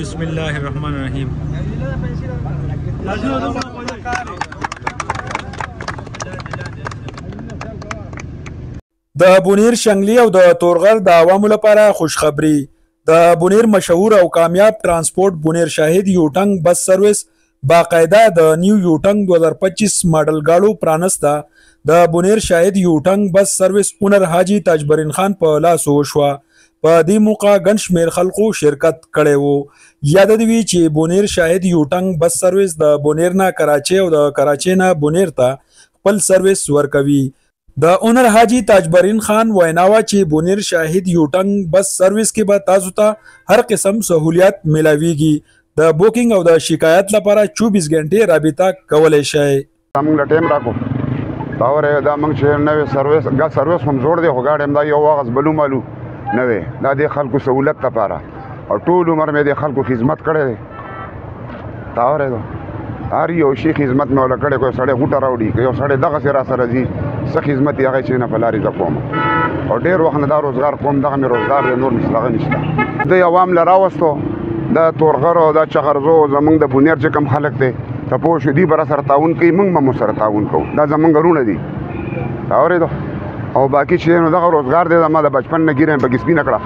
बिस्मिल्लाहिर्रहमानिर्रहीम। د بونیر شنگلی او د تورغر د عوامو لپاره خوشخبری. د بونیر مشهور او کامیاب ترانسپورت بونیر شاهد یوټنګ بس سرویس باقاعده د نیو یوټنګ 2025 ماډل گاړو پرانستا. د بونیر شاهد یوټنګ بس سرویس اونر حاجی تاجبرین خان په لاس وشوه. په دې موقع ګڼ شمېر خلکو شرکت کړی وو. یاد دی وی چې بونیر شاهد یوټنګ بس سرویس د بونیر نه کراچۍ او د کراچۍ نه بونیر ته خپل سرویس ورکوي. د اونر حاجی تاجبرین خان ویناوه چې بونیر شاهد یوټنګ بس سرویس کې به تاسو ته هر قسم سہولیت ملاویږي. د بوکینګ او د شکایت لپاره 24 غنټې رابطه کولای شئ. موږ ټیم راکو دا ور دا موږ چې نوې سرویس هم جوړ دی خو غاډم دا یو واغز بلو مالو نه وي دا د خلکو سہولت لپاره او ټول عمر مې د خلکو خدمت کړی دی. دا اورېدو هر یو شي خدمت مې ولا کړی. کوئی سړی غوټه راوړي که یو سړی دغسې را سره ځي څه خدمت یې هغه چې نه په لارې زه کوم او ډېر وخت نه دا روزګار کوم. دغه مې روزګار دی، نور مې هغه نشته. دوی عوام له راوستو دا تورغر او دا چغرزو زمونږ د بونیر چې کوم خلک دی ته پوه شو دوی به را سره تعاون کوي، موږ به مو سره تعاون کوو. دا زمونږ رونه دي. دا اورېدو او باقي چې نو دغه روزګار دی زما د بچپن نه ګیره په کسبي نه کړه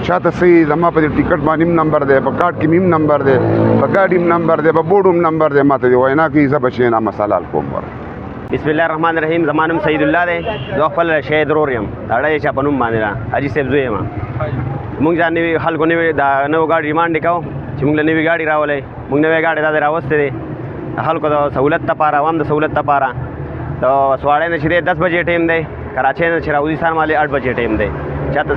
چاته صحیح زما په ټیکټ باندې نمبر دی، په کارت کې میم نمبر دی، په ګاډي نمبر دی، په بورډ نمبر دی. ماته دی وینا کوي زه بچی نه مساله کوم. بسم الله الرحمن الرحیم. زمانم سید الله دی، زه خپل شهید رور یم. اړه چې په نوم باندې را حاجی صاحب زوی یم. مونږ ځان نوی خلکو نوی دا نو ګاډي ریمانډ وکاو چې مونږ له نوی ګاډي راولې. مونږ نوی ګاډي دا راوستې دي خلکو د سہولت لپاره، عوام د سہولت لپاره. د سواړې نه چې 10 بجې ټیم دی، کراچۍ نه چې راوځي سهار مالې 8 بجې ټیم دی. چاته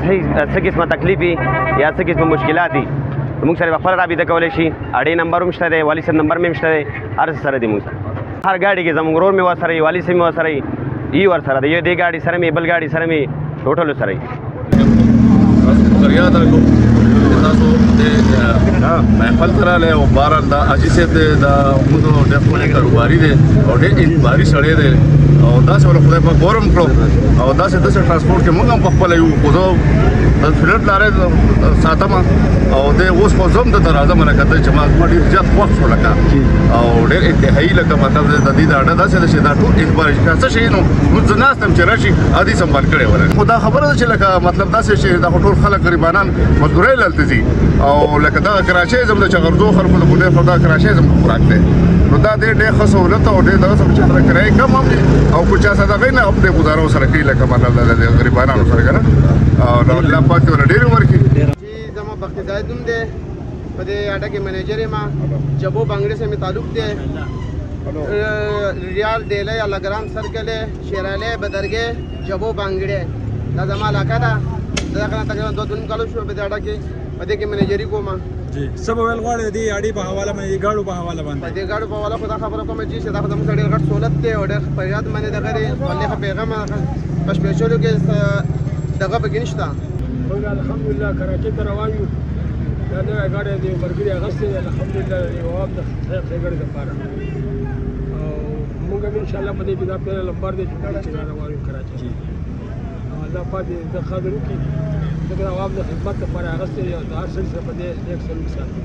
څه قسمه تکلیف وي یا څه قسمه مشکلات دي موږ سره خپل رابطه کولی شي. اډې نمبر هم شته دی، والي صاحب نمبر مې هم شته دی، هر څه سره دی. موږ هر ګاډي کې زموږ ورور مې ورسره وي، والي صاحب مې ورسره وي، ای ورسره دی. یو دې ګاډي سره مې بل ګاډي سره مې ټوټل سره وي. تاسو د محفل تراله او باران دا اجي سه د موږ د خپل کاروباري دي او د انباري سړی دی او دا څول خدای په ګورم کړو او دا څه د ترانسپورت کې موږ هم په خپل یو خو د فلټ لارې ساتم او د اوس په زوم د درازه مرکته چې ما ډیر ځات وخت ولکا او ډیر انتهایی لکه مطلب د دې دا اړه دا څه دا ټول انباري څه شي نو موږ زناستم چې راشي ادي سمبال کړي وره. خدا خبره چې لکه مطلب دا څه دا ټول خلک غریبانان مزدوري لالته دي او لکه دا کراچۍ زم د چغردو خلکو د بونیر خدا کراچۍ زم خوراک دی. نو دا ډېر ښه سهولت او ډېر دغه سم چې سره کرایه کم هم او کو چا صدقې نه خپل گزارو سره کوي لکه مطلب د غریبانو سره کنه او الله پاک ور ډېر ورکی. جی زما بخت زاید هم دی په دې اډه کې منیجر یم. جبو بنگړې سره می تعلق دی. ریال ډیله یا لګرام سرکل شیراله بدرګه جبو بنگړې دا زما علاقه ده. دا کنه تقریبا 2 کال شو په دې اډه کې په دې کې منیجری کوم. جی سبا ول غواړي دی اړي په حواله باندې ګاړو په حواله باندې دې ګاډو په حواله خدا خبره کوم چې دا خدای مو ډېر غټ سہولت دی او ډېر په یاد باندې دغه ولې پیغام پښ پېچولو کې دغه به نشته. الحمدلله کراچۍ ته روان یو. دا نوې ګاډی دی مرګري اغستې دی. الحمدلله جواب د خیر ګاډي لپاره او موږ هم انشاءالله په دې کې دا پیل نمبر دی چې روان یو کراچۍ. الله پاک دې د خاطر وکړي د عوام د خدمت لپاره اغستې دی او د هر څه په دې 100 ساتي.